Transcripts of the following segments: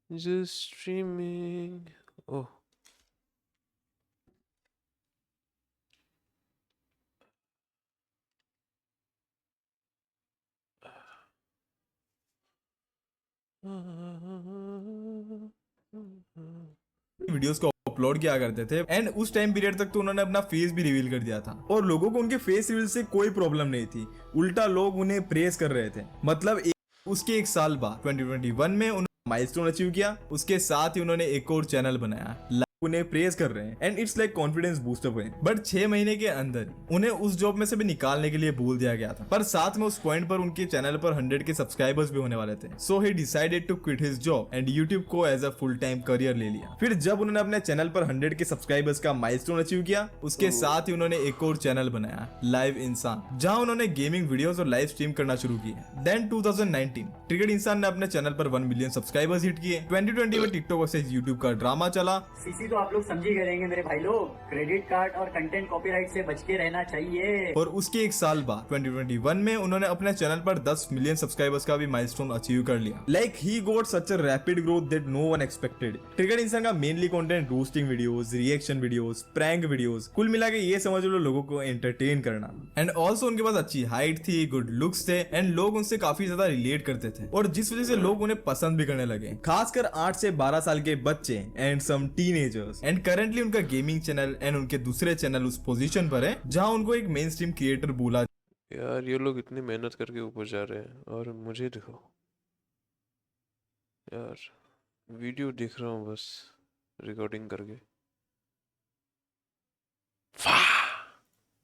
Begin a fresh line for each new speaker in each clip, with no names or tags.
Just streaming. Oh.
Videos को upload किया करते थे एंड उस टाइम पीरियड तक तो उन्होंने अपना फेस भी रिवील कर दिया था और लोगों को उनके फेस रिवील से कोई प्रॉब्लम नहीं थी, उल्टा लोग उन्हें प्रेस कर रहे थे। मतलब उसके एक साल बाद 2021 में उन्होंने माइलस्टोन अचीव किया, उसके साथ ही उन्होंने एक और चैनल बनाया, उन्हें प्रेस कर रहे हैं and it's like confidence boost up है। बट 6 महीने के अंदर उन्हें उस जॉब में से भी निकालने के लिए बोल दिया गया था, पर साथ में उस पॉइंट पर उनके चैनल पर 100 के सब्सक्राइबर्स भी होने वाले थे। So he decided to quit his job and YouTube को as a full time career ले लिया। फिर जब उन्होंने अपने चैनल पर 100 के सब्सक्राइबर्स का माइलस्टोन अचीव किया, उसके साथ ही उन्होंने एक और चैनल बनाया, लाइव इंसान, जहां उन्होंने गेमिंग वीडियोस और लाइव स्ट्रीम करना शुरू किए। देन 2019 ट्रिगर्ड इंसान ने अपने चैनल पर 1 मिलियन सब्सक्राइबर्स हिट किए। 2020 में टिकटॉक वर्सेस यूट्यूब का ड्रामा चला।
सीसी तो आप लोग समझ ही गए रहेंगे मेरे भाई लोग, क्रेडिट कार्ड और कंटेंट कॉपीराइट से बच के रहना चाहिए।
और उसके एक साल बाद 2021 में उन्होंने अपने चैनल पर 10 मिलियन सब्सक्राइबर्स का भी माइलस्टोन अचीव कर लिया। Like he got such a rapid growth that no one expected. Triggered Insaan का mainly content roasting videos, reaction videos, prank videos, कुल मिला के ये समझ लो लोगों को एंटरटेन करना। एंड ऑल्सो उनके पास अच्छी हाइट थी, गुड लुक्स थे एंड लोग उनसे काफी ज्यादा रिलेट करते थे और जिस वजह से लोग उन्हें पसंद भी करने लगे, खासकर 8 से 12 साल के बच्चे and some teenagers. And currently उनका गेमिंग चैनल एंड उनके दूसरे चैनल उस पोजीशन पर है जहां उनको एक मेन स्ट्रीम क्रिएटर बोला।
यार ये लोग इतनी मेहनत करके ऊपर जा रहे हैं और मुझे देखो यार, वीडियो देख रहा हूँ बस रिकॉर्डिंग करके।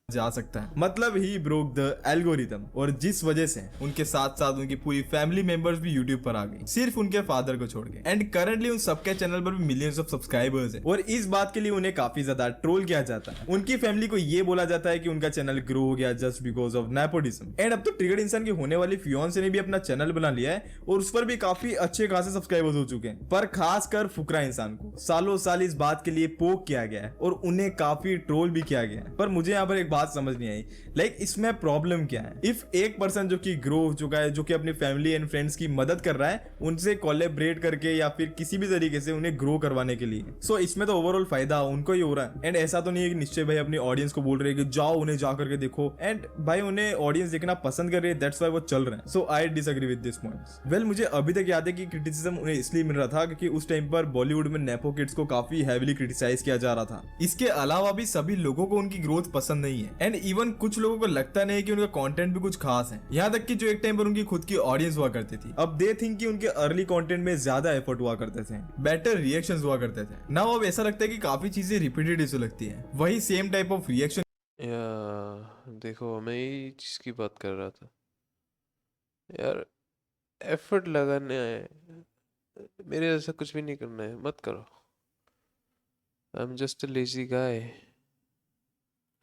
जा सकता है, मतलब ही ब्रोक द एल्गोरिथम, और जिस वजह से उनके साथ साथ उनकी पूरी फैमिली मेंबर्स भी यूट्यूब पर आ गई, सिर्फ उनके फादर को छोड़ के। एंड करंटली उन सबके चैनल पर भी मिलियंस ऑफ सब्सक्राइबर्स है और इस बात के लिए उन्हें काफी ज्यादा ट्रोल किया जाता है। उनकी फैमिली को ये बोला जाता है कि उनका चैनल ग्रो हो गया just because of nepotism. And अब तो ट्रिगर्ड इंसान की होने वाली फियोन्से ने भी अपना चैनल बना लिया है और उस पर भी काफी अच्छे खासे सब्सक्राइबर्स हो चुके हैं। पर खासकर फुकरा इंसान को सालों साल इस बात के लिए पोक किया गया है और उन्हें काफी ट्रोल भी किया गया है। पर मुझे यहाँ पर एक बात समझ नहीं आई, लाइक इसमें प्रॉब्लम क्या है? इफ एक पर्सन जो कि ग्रो हो चुका है, जो कि अपनी फैमिली एंड फ्रेंड्स की मदद कर रहा है उनसे कोलैबोरेट करके या फिर किसी भी तरीके से उन्हें ग्रो करवाने के लिए, सो इसमें तो ओवरऑल फायदा उनको ही हो रहा है। एंड ऐसा तो नहीं है कि निश्चय भाई अपनी ऑडियंस को बोल रहे हैं कि जाओ उन्हें जा करके देखो, एंड भाई उन्हें ऑडियंस देखना पसंद कर रही है, दैट्स व्हाई वो चल रहे हैं। So I disagree with this points. Well मुझे अभी तक याद है कि क्रिटिसिज्म उन्हें इसलिए मिल रहा था क्योंकि उस टाइम पर बॉलीवुड में नेपो किड्स को काफी हैवीली क्रिटिसाइज किया जा रहा था। इसके अलावा भी सभी लोगों को उनकी ग्रोथ पसंद नहीं है एंड इवन कुछ लोगों को लगता नहीं कि उनका कंटेंट भी कुछ खास है। यहाँ तक कि जो एक टाइम पर उनकी खुद की ऑडियंस हुआ करती थी, अब दे थिंक कि उनके अर्ली कंटेंट में ज्यादा एफर्ट हुआ करते थे, बेटर रिएक्शंस हुआ करते थे। नाउ अब ऐसा लगता है कि काफी चीजें रिपीटेड सी लगती है, वही सेम टाइप ऑफ रिएक्शन।
या देखो मैं यही चीज़ की बात कर रहा था यार, एफर्ट लगाने है, मेरे जैसा कुछ भी नहीं करना है, मत करो। I am just a lazy guy.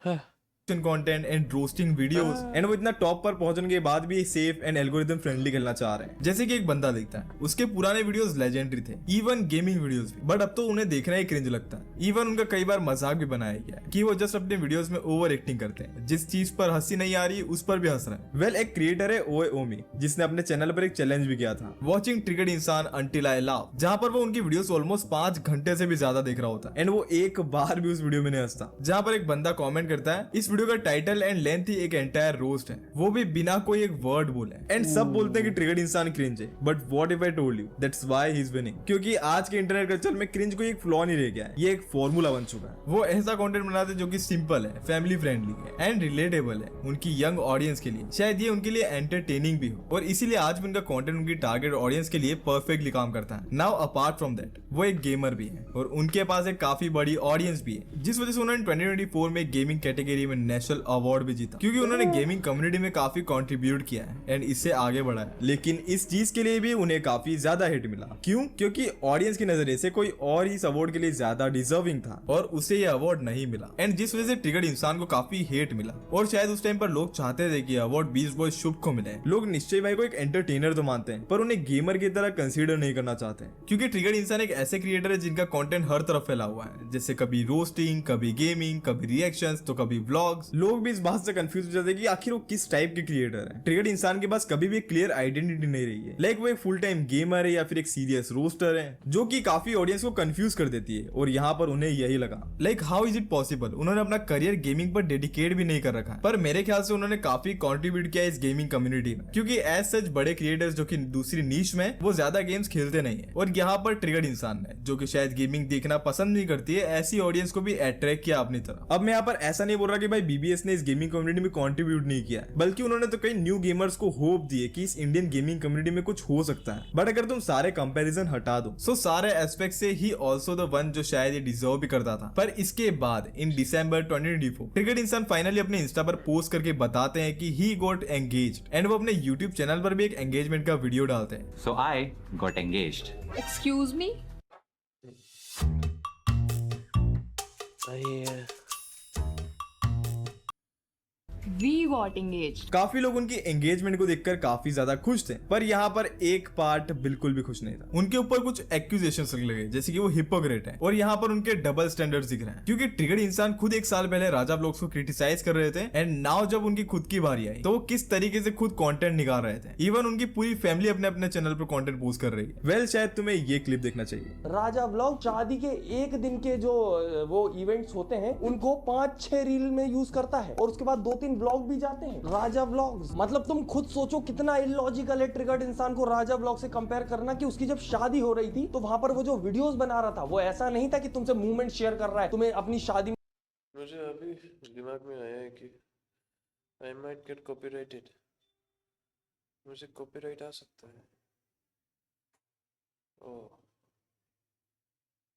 हाँ
content and roasting videos, and वो इतना टॉप पर पहुंचने के बाद भी सेफ एंड एल्गोरिथम फ्रेंडली खेलना चाह रहे हैं। जैसे कि एक बंदा देखता है, उसके पुराने वीडियोस लेजेंडरी थे, इवन गेमिंग वीडियोस भी, बट अब तो उन्हें देखना ही क्रिंज लगता है। इवन उनका कई बार मजाक भी बनाया गया है कि वो जस्ट अपने वीडियोस में ओवर एक्टिंग करते हैं, जिस चीज पर हंसी नहीं आ रही उस पर भी हंस रहे हैं। वेल एक क्रिएटर है ओए ओमी, जिसने अपने चैनल पर एक चैलेंज भी किया था, वॉचिंग ट्रिगर्ड इंसान अंटिल आई लव, जहां पर वो उनकी वीडियोस ऑलमोस्ट 5 घंटे से भी ज्यादा देख रहा होता एंड वो एक बार भी उस वीडियो में नहीं हंसता। जहां पर एक बंदा कॉमेंट करता है, इस वीडियो का टाइटल एंड लेंथ ही एक एंटायर रोस्ट है, वो भी बिना कोई एक वर्ड बोले। एंड सब बोलते हैं कि ट्रिगर्ड इंसान क्रिंज है, but what if I told you that's why he is winning. क्योंकि आज के इंटरनेट कल्चर में क्रिंज कोई एक फ्लॉ नहीं रह गया है, ये एक फॉर्मूला बन चुका है। वो ऐसा कंटेंट बनाते हैं जो कि सिंपल है, फैमिली फ्रेंडली है एंड रिलेटेबल है उनकी यंग ऑडियंस के लिए, शायद ये उनके लिए एंटरटेनिंग भी हो, और इसीलिए आज भी उनका कंटेंट उनकी टारगेट ऑडियंस के लिए परफेक्टली काम करता है। नाउ अपार्ट फ्रॉम दैट वो एक गेमर भी है और उनके पास एक काफी बड़ी ऑडियंस भी है, जिस वजह से उन्होंने 2024 में गेमिंग कैटेगरी में नेशनल अवार्ड भी जीता, क्योंकि उन्होंने गेमिंग कम्युनिटी में काफी कंट्रीब्यूट किया है एंड इससे आगे बढ़ा है। लेकिन इस चीज के लिए भी उन्हें काफी ज्यादा हिट मिला। क्यों? क्योंकि ऑडियंस की नजरिए से कोई और इस अवार्ड के लिए ज्यादा डिजर्विंग था और उसे ये अवार्ड नहीं मिला, एंड जिस वजह से ट्रिगर्ड इंसान को काफी हेट मिला। और शायद उस टाइम पर लोग चाहते थे कि अवार्ड बीस्ट बॉय शुभ को मिले। लोग निश्चय भाई को एक एंटरटेनर तो मानते हैं, पर उन्हें गेमर की तरह कंसीडर नहीं करना चाहते, क्योंकि ट्रिगर्ड इंसान एक ऐसे क्रिएटर है जिनका कंटेंट हर तरफ फैला हुआ है, जैसे कभी रोस्टिंग, कभी गेमिंग, कभी रिएक्शंस, तो कभी व्लॉग्स, व्लॉग्स, लोग भी इस बात से कंफ्यूज हो जाते हैं कि आखिर वो किस टाइप के क्रिएटर है। ट्रिगर्ड इंसान के पास कभी भी एक क्लियर आइडेंटिटी नहीं रही है, लाइक वो एक फुल टाइम गेमर है या फिर एक सीरियस रोस्टर है, जो कि काफी ऑडियंस को कंफ्यूज कर देती है। और यहाँ पर उन्हें यही लगा, like how is it possible, उन्होंने अपना करियर गेमिंग पर डेडिकेट भी नहीं कर रखा है। पर मेरे ख्याल से उन्होंने काफी कंट्रीब्यूट किया इस गेमिंग कम्युनिटी में, क्योंकि एज सच बड़े क्रिएटर्स जो कि दूसरी नीश में वो ज्यादा गेम्स खेलते नहीं है। और यहाँ पर ट्रिगर्ड इंसान ने, जो कि शायद गेमिंग देखना पसंद नहीं करती है, ऐसी ऑडियंस को भी अट्रैक्ट किया अपनी तरफ। अब मैं यहाँ पर ऐसा नहीं बोल रहा कि भाई बीबीएस ने इस गेमिंग कम्युनिटी में कंट्रीब्यूट नहीं किया, बल्कि उन्होंने तो कई न्यू गेमर्स को होप दिए कि इस इंडियन गेमिंग कम्युनिटी में कुछ हो सकता है। बट अगर तुम सारे कंपैरिजन हटा दो, सो सारे एस्पेक्ट से ही आल्सो द वन जो शायद ये डिजर्व भी करता था। पर इसके बाद इन दिसंबर 2024 ट्रिगर्ड इंसान फाइनली अपने इंस्टा पर पोस्ट करके बताते हैं कि ही गॉट एंगेज्ड, एंड वो अपने यूट्यूब चैनल पर भी एक एंगेजमेंट का वीडियो डालते हैं।
So I got engaged.
Excuse me?
सही है।
We got engaged.
काफी लोग उनकी एंगेजमेंट को देखकर काफी ज्यादा खुश थे, पर यहाँ पर एक पार्ट बिल्कुल भी खुश नहीं था। उनके ऊपर कुछ एक्यूजेशंस लगे, जैसे कि वो हिपोक्रेट है, और यहाँ पर उनके डबल स्टैंडर्ड्स दिख रहे हैं। क्योंकि ट्रिगर्ड इंसान खुद एक साल पहले राजा व्लॉग्स को क्रिटिसाइज कर रहे थे, एंड नाउ जब उनकी खुद की बारी आई तो वो किस तरीके से खुद कंटेंट निकाल रहे थे। इवन उनकी पूरी फैमिली अपने अपने चैनल पर कंटेंट पोस्ट कर रही है। वेल, शायद तुम्हें ये क्लिप देखना चाहिए।
राजा व्लॉग शादी के एक दिन के जो वो इवेंट्स होते हैं उनको 5-6 रील में यूज करता है, और उसके बाद 2-3 ब्लॉग भी जाते हैं। राजा व्लॉग्स, मतलब तुम खुद सोचो कितना इलॉजिकल है ट्रिगर्ड इंसान को राजा व्लॉग से कंपेयर करना, कि उसकी जब शादी हो रही थी तो वहां पर वो जो वीडियोस बना रहा था वो ऐसा नहीं था कि तुमसे मूवमेंट शेयर कर रहा है, तुम्हें अपनी शादी।
मुझे अभी दिमाग में आया है कि आई माइट गेट कॉपीराइटेड। मुझे कॉपीराइट आ सकता है। ओह,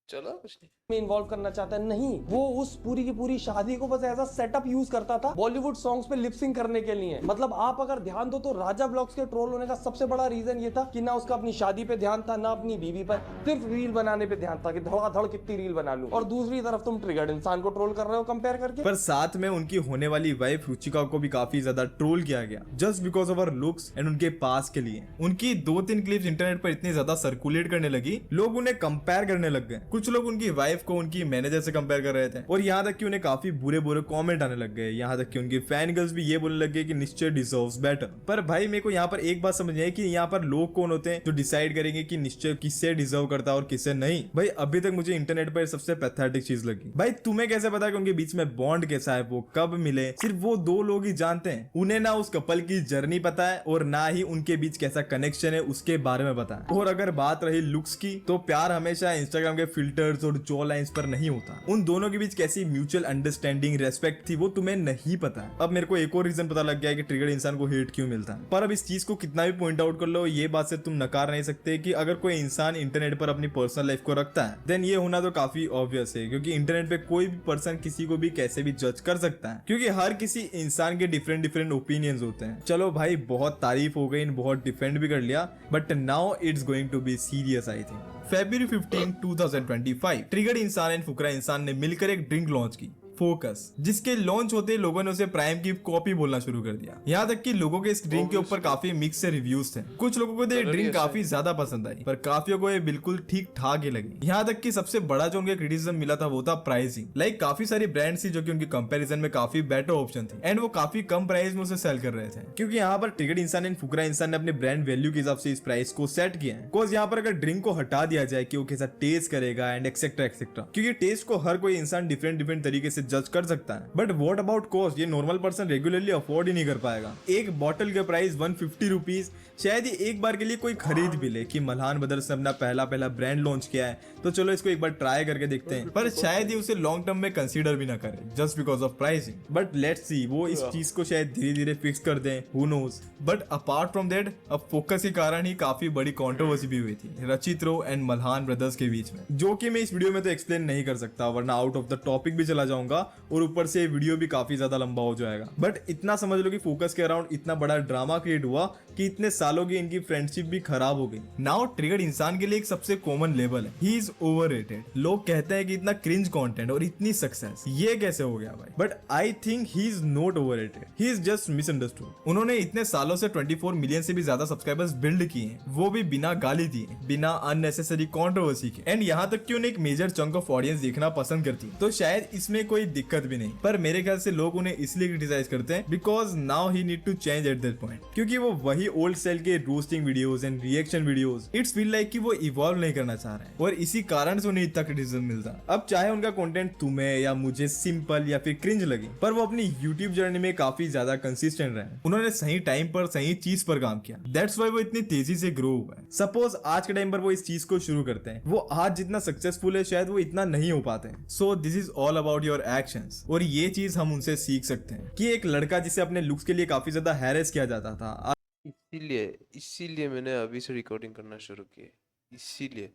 चलो कुछ नहीं।
में इन्वॉल्व करना चाहता है, नहीं, वो उस पूरी की पूरी शादी को बस ऐसा सेटअप यूज करता था बॉलीवुड सॉन्ग्स पे लिपसिंग करने के लिए। मतलब आप अगर ध्यान दो तो राजा व्लॉग्स के ट्रोल होने का सबसे बड़ा रीजन ये था कि ना उसका अपनी शादी पे ध्यान था, ना अपनी बीवी पर, सिर्फ रील बनाने पे ध्यान था कि धड़ाधड़ कितनी रील बना लूं। और दूसरी तरफ तुम ट्रिगर्ड इंसान को ट्रोल कर रहे हो कंपेयर करके।
पर साथ में उनकी होने वाली वाइफ रुचिका को भी काफी ज्यादा ट्रोल किया गया, just because of her looks and उनके पास के लिए। उनकी 2-3 क्लिप्स इंटरनेट पर इतनी ज्यादा सर्कुलेट करने लगी, लोग उन्हें कंपेयर करने लग गए। कुछ लोग उनकी वाइफ को उनकी मैनेजर से कंपेयर कर रहे थे, और यहाँ तक कि उन्हें काफी बुरे बुरे कमेंट आने लग गए। यहाँ तक कि उनकी फैन गर्ल्स भी ये बोलने लग गए कि निश्चय डिजर्व्स बेटर। पर भाई मेरे को यहाँ पर एक बात समझ आई कि यहाँ पर लोग कौन होते हैं जो डिसाइड करेंगे कि निश्चय किससे डिजर्व करता है और किससे नहीं। भाई अभी तक मुझे इंटरनेट पर सबसे पैथेटिक चीज लगी। भाई तुम्हें कैसे पता कि उनके बीच में बॉन्ड कैसा है, वो कब मिले, सिर्फ वो 2 लोग ही जानते हैं। उन्हें ना उस कपल की जर्नी पता है और ना ही उनके बीच कैसा कनेक्शन है उसके बारे में पता है। और अगर बात रही लुक्स की, तो प्यार हमेशा इंस्टाग्राम के फिल्टर्स और जॉ लाइंस पर नहीं होता। उन दोनों के बीच कैसी म्यूचुअल अंडरस्टैंडिंग, रेस्पेक्ट थी वो तुम्हें नहीं पता है। अब मेरे को एक और रीजन पता लग गया है कि ट्रिगर्ड इंसान को हेट क्यों मिलता है। पर अब इस चीज को कितना भी पॉइंट आउट कर लो, ये बात से तुम नकार नहीं सकते कि अगर कोई इंसान इंटरनेट पर अपनी पर्सनल लाइफ को रखता है, देन ये होना तो काफी ऑब्वियस है, क्योंकि इंटरनेट पे कोई भी पर्सन किसी को भी कैसे भी जज कर सकता है, क्योंकि हर किसी इंसान के डिफरेंट डिफरेंट ओपिनियंस होते हैं। चलो भाई, बहुत तारीफ हो गई, बहुत डिफेंड भी कर लिया, but now it's going to be serious I think. February 15, 2025 triggered Insaan and Fukra Insaan ने मिलकर एक ड्रिंक लॉन्च की, फोकस, जिसके लॉन्च होते ही लोगों ने उसे प्राइम की कॉपी बोलना शुरू कर दिया। यहाँ तक कि लोगों के इस ड्रिंक के ऊपर काफी मिक्स से रिव्यूज थे। कुछ लोगों को ये ड्रिंक काफी ज्यादा पसंद आई, पर काफियों को ये बिल्कुल ठीक ठाक ही लगी। यहाँ तक कि सबसे बड़ा जो उनके क्रिटिसिज्म मिला था वो था प्राइसिंग। लाइक काफी सारी ब्रांड्स थी जो कि उनकी कंपैरिजन में काफी बेटर ऑप्शन थी, एंड वो काफी कम प्राइस में उसे सेल कर रहे थे। क्योंकि यहाँ पर ट्रिगर्ड इंसान एंड फुकरा इंसान ने अपने ब्रांड वैल्यू के हिसाब से इस प्राइस को सेट किया है। बिकॉज यहाँ पर अगर ड्रिंक को हटा दिया जाए कि वो कैसा टेस्ट करेगा एंड एक्सेट्रा एक्सेट्रा, क्योंकि टेस्ट को हर कोई इंसान डिफरेंट डिफरेंट तरीके से जज कर सकता है। बट व्हाट अबाउट कॉस्ट, ये नॉर्मल पर्सन रेगुलरली अफोर्ड ही नहीं कर पाएगा। एक बॉटल का प्राइस 150 रुपीज, शायद ये एक बार के लिए कोई खरीद भी ले कि मल्हान ब्रदर्स ने अपना पहला ब्रांड लॉन्च किया है, तो चलो इसको एक बार ट्राई करके देखते हैं। पर शायद ये उसे लॉन्ग टर्म में कंसीडर भी ना करे just because of pricing. But let's see, वो इस चीज को शायद धीरे धीरे फिक्स कर दें, who knows. But apart from that, अब फोकस के कारण ही काफी बड़ी कंट्रोवर्सी भी हुई थी रचित रो एंड मल्हान ब्रदर्स के बीच में, जो कि मैं इस वीडियो में तो एक्सप्लेन नहीं कर सकता, वरना आउट ऑफ द टॉपिक भी चला जाऊंगा और ऊपर से वीडियो भी काफी ज्यादा लंबा हो जाएगा। बट इतना समझ लो कि फोकस के अराउंड इतना बड़ा ड्रामा क्रिएट हुआ कि इतने सालों की इनकी फ्रेंडशिप भी खराब हो गई। नाउ ट्रिगर्ड इंसान के लिए एक सबसे कॉमन लेवल है, ही इज ओवररेटेड। लोग कहते हैं कि इतना क्रिंज कंटेंट और इतनी सक्सेस, ये कैसे हो गया भाई? But I think he is not overrated, he is just misunderstood. उन्होंने इतने सालों से 24 मिलियन से भी ज्यादा सब्सक्राइबर्स बिल्ड किए हैं, वो भी बिना गाली दिए, बिना अननेसेसरी कंट्रोवर्सी के, एंड यहाँ तक कि उन्हें एक मेजर चंक ऑफ ऑडियंस देखना पसंद करती है। तो शायद इसमें कोई कोई दिक्कत भी नहीं, पर मेरे ख्याल से लोग उन्हें इसलिए क्रिटिसाइज करते हैं because now he need to change at that point, क्योंकि वो वही ओल्ड स्टाइल के roasting videos and reaction videos, it's feel like कि वो इवॉल्व नहीं करना चाह रहे हैं और इसी कारण से उन्हें इतना क्रिटिसिज्म मिलता। अब चाहे उनका कंटेंट तुम्हें या मुझे सिंपल या फिर क्रिंज लगे, पर वो अपनी यूट्यूब जर्नी में काफी ज्यादा कंसिस्टेंट रहे, उन्होंने सही टाइम पर सही चीज पर काम किया, दैट्स व्हाई वो इतनी तेजी से ग्रो हुआ है। सपोज आज के टाइम पर वो इस चीज को शुरू करते हैं, वो आज जितना सक्सेसफुल है शायद वो इतना नहीं हो पाते हैं। So this is all about your actions, और ये चीज हम उनसे सीख सकते हैं कि एक लड़का जिसे अपने लुक्स के लिए काफी ज्यादा हैरेस किया जाता था,
इसीलिए इसीलिए मैंने अभी से रिकॉर्डिंग करना शुरू किया, इसीलिए,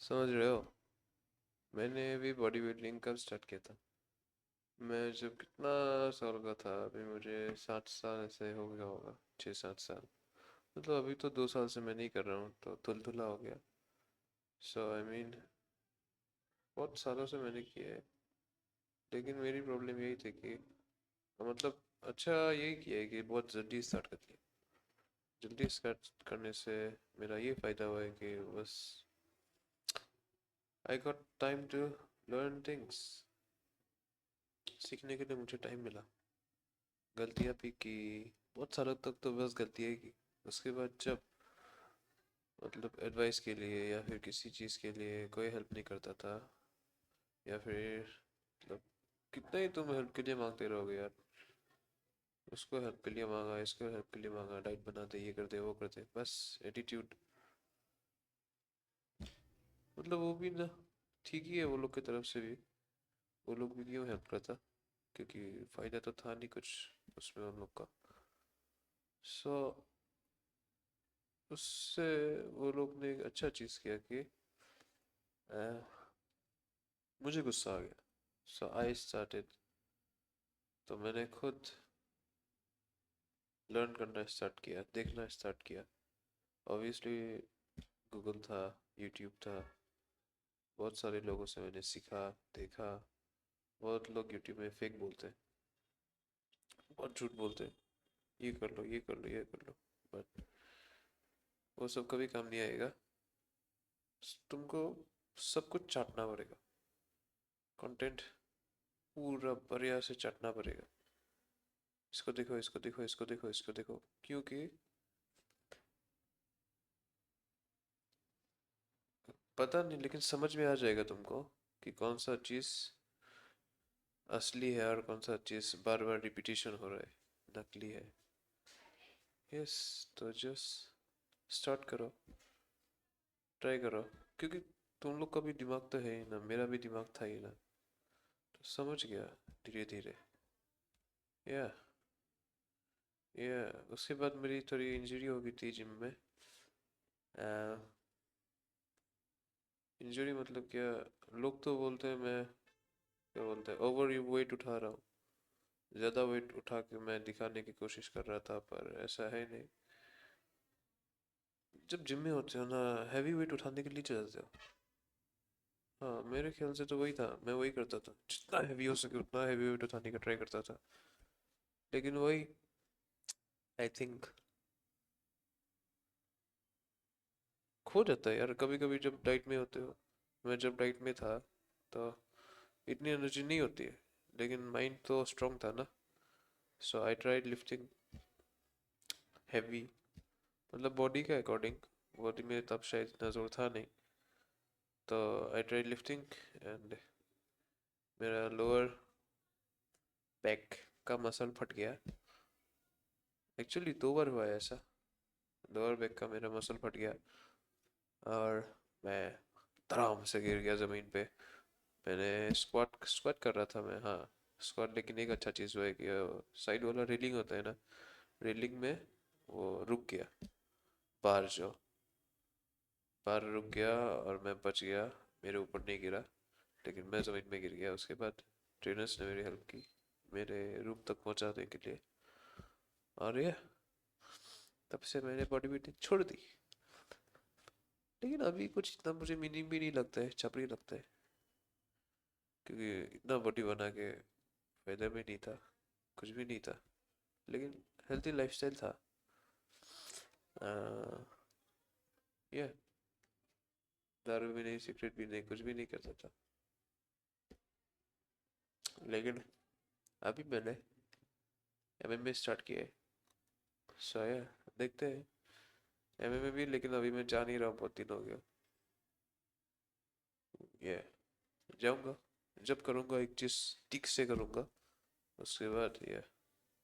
समझ रहे हो? मैंने भी बॉडी बिल्डिंग कब स्टार्ट किया था? मैं जब कितना साल का था, अभी मुझे 7 साल ऐसे हो गया होगा, 6-7 साल। मतलब अभी तो 2 साल से मैं नहीं कर रहा हूँ, तो तुलतुला हो गया। सो आई मीन बहुत सालों से मैंने किया है, लेकिन मेरी प्रॉब्लम यही थी कि मतलब अच्छा यही किया है कि बहुत जल्दी स्टार्ट कर दिया। जल्दी स्टार्ट करने से मेरा ये फ़ायदा हुआ है कि बस I got time to learn things. सीखने के लिए मुझे टाइम मिला, गलतियाँ भी की, बहुत सालों तक तो बस गलतियाँ ही की। उसके बाद जब मतलब एडवाइस के लिए या फिर किसी चीज़ के लिए कोई हेल्प नहीं करता था, या फिर मतलब कितना ही तुम हेल्प के लिए मांगते रहोगे यार, उसको हेल्प के लिए मांगा, इसको हेल्प के लिए मांगा, डाइट बनाते, ये करते, वो करते, बस एटीट्यूड। मतलब वो भी ना ठीक ही है वो लोग की तरफ से भी, वो लोग भी क्यों हेल्प करता, क्योंकि फ़ायदा तो था नहीं कुछ उसमें हम लोग का। सो उससे वो लोग ने एक अच्छा चीज़ किया कि मुझे गुस्सा आ गया। सो आई स्टार्टेड, तो मैंने खुद लर्न करना स्टार्ट किया, देखना स्टार्ट किया। ऑब्वियसली गूगल था, यूट्यूब था, बहुत सारे लोगों से मैंने सीखा, देखा। बहुत लोग यूट्यूब में फेक बोलते हैं, बहुत झूठ बोलते हैं, ये कर लो, ये कर लो, ये कर लो, बट वो सब कभी काम नहीं आएगा। तुमको सब कुछ चाटना पड़ेगा, कंटेंट पूरा बढ़िया से चाटना पड़ेगा। इसको देखो, इसको देखो, इसको देखो, इसको देखो, क्योंकि पता नहीं लेकिन समझ में आ जाएगा तुमको कि कौन सा चीज़ असली है और कौन सा चीज़ बार बार रिपीटिशन हो रहा है, नकली है। यस, तो जस्ट स्टार्ट करो, ट्राई करो, क्योंकि तुम लोग का भी दिमाग तो है ही ना, मेरा भी दिमाग था ही ना, तो समझ गया धीरे धीरे। या या उसके बाद मेरी थोड़ी इंजरी हो गई थी जिम में। इंजरी मतलब क्या, लोग तो बोलते हैं मैं, क्या बोलते हैं, ओवर वेट उठा रहा हूँ, ज़्यादा वेट उठा के मैं दिखाने की कोशिश कर रहा था, पर ऐसा है नहीं। जब जिम में होते हो ना, हैवी वेट उठाने के लिए चले जाते हो। हाँ, मेरे ख्याल से तो वही था, मैं वही करता था, जितना हैवी हो सके उतना हैवी वेट उठाने का ट्राई करता था। लेकिन वही आई थिंक खो जाता है यार कभी कभी जब डाइट में होते हो। मैं जब डाइट में था तो इतनी एनर्जी नहीं होती है, लेकिन माइंड तो स्ट्रांग था ना। सो आई ट्राइड लिफ्टिंग हैवी, मतलब बॉडी के अकॉर्डिंग, बॉडी में तब शायद इतना जोर था नहीं, तो आई ट्राइड लिफ्टिंग एंड मेरा लोअर बैक का मसल फट गया। एक्चुअली 2 बार हुआ है ऐसा, लोअर बैक का मेरा मसल फट गया और मैं धड़ाम से गिर गया ज़मीन पे। मैंने स्क्वाट स्क्वाट कर रहा था मैं, हाँ स्क्वाट, लेकिन एक अच्छा चीज़ हुआ है कि साइड वाला रेलिंग होता है ना, रेलिंग में वो रुक गया, बार जो बार रुक गया और मैं बच गया, मेरे ऊपर नहीं गिरा, लेकिन मैं ज़मीन में गिर गया। उसके बाद ट्रेनर्स ने मेरी हेल्प की मेरे रूम तक पहुंचाने के लिए, और ये तब से मैंने बॉडी बिल्डिंग छोड़ दी। लेकिन अभी कुछ इतना मुझे मीनिंग भी नहीं लगता है, छपरी लगता है, क्योंकि इतना बॉडी बना के फायदा भी नहीं था, कुछ भी नहीं था, लेकिन हेल्थी लाइफस्टाइल था। ये दारू भी नहीं, सिगरेट भी नहीं, कुछ भी नहीं करता था। लेकिन अभी मैंने एमएमए स्टार्ट किया है, सो या देखते हैं एमएमए भी, लेकिन अभी मैं जा नहीं रहा हूँ, बहुत दिन हो गया। ये जाऊँगा जब करूँगा, एक चीज़ ठीक से करूँगा, उसके बाद ये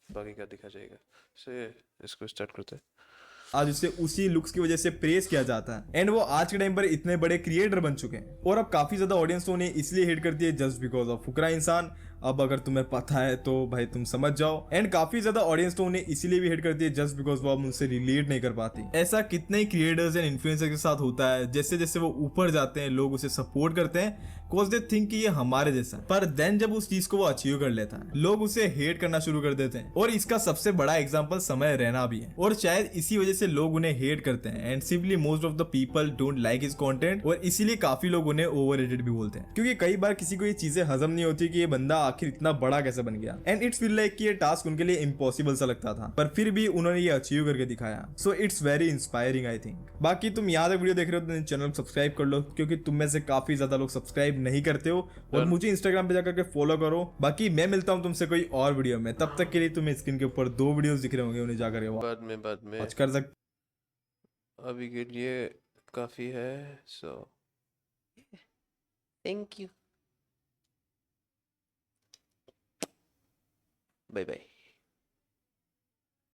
बाकी का दिखा जाएगा। सो ये इसको स्टार्ट करते हैं।
आज उसे उसी लुक्स की वजह से प्रेस किया जाता है एंड वो आज के टाइम पर इतने बड़े क्रिएटर बन चुके हैं और अब काफी ज्यादा ऑडियंस तो उन्हें इसलिए हेट करती है जस्ट बिकॉज ऑफ फुकरा इंसान। अब अगर तुम्हें पता है तो भाई तुम समझ जाओ। एंड काफी ज्यादा ऑडियंस तो उन्हें इसलिए भी हेट करती है जस्ट बिकॉज वो अब उनसे रिलेट नहीं कर पाती। ऐसा कितने ही क्रिएटर्स एंड इन्फ्लुएंसर के साथ होता है, जैसे जैसे वो ऊपर जाते हैं लोग उसे सपोर्ट करते हैं बिकॉज दे थिंक कि ये हमारे जैसा है। पर देन जब उस चीज को वो अचीव कर लेता है लोग उसे हेट करना शुरू कर देते हैं और इसका सबसे बड़ा एग्जांपल समय रैना भी है और शायद इसी वजह से लोग उन्हें हेट करते हैं and simply most of the people don't like his content और इसीलिए काफी लोग उन्हें ओवररेटेड भी बोलते हैं क्योंकि कई बार किसी को ये चीजें हजम नहीं होती कि ये बंदा आखिर इतना बड़ा कैसे बन गया एंड इट्स फील लाइक कि ये टास्क उनके लिए इम्पॉसिबल सा लगता था पर फिर भी उन्होंने ये अचीव करके दिखाया। So it's very inspiring I think. बाकी तुम यहाँ तक वीडियो देख रहे हो तो चैनल सब्सक्राइब कर लो क्योंकि तुम में से काफी ज्यादा लोग सब्सक्राइब नहीं करते हो और मुझे इंस्टाग्राम पे जाकर के फॉलो करो। बाकी मैं मिलता हूँ तुमसे कोई और वीडियो में, तब तक के लिए तुम्हें स्क्रीन के ऊपर 2 वीडियोस दिख रहे होंगे, उन्हें जाकर
बाद में
वॉच कर सकते।
अभी के लिए काफ़ी है। So thank you, bye bye.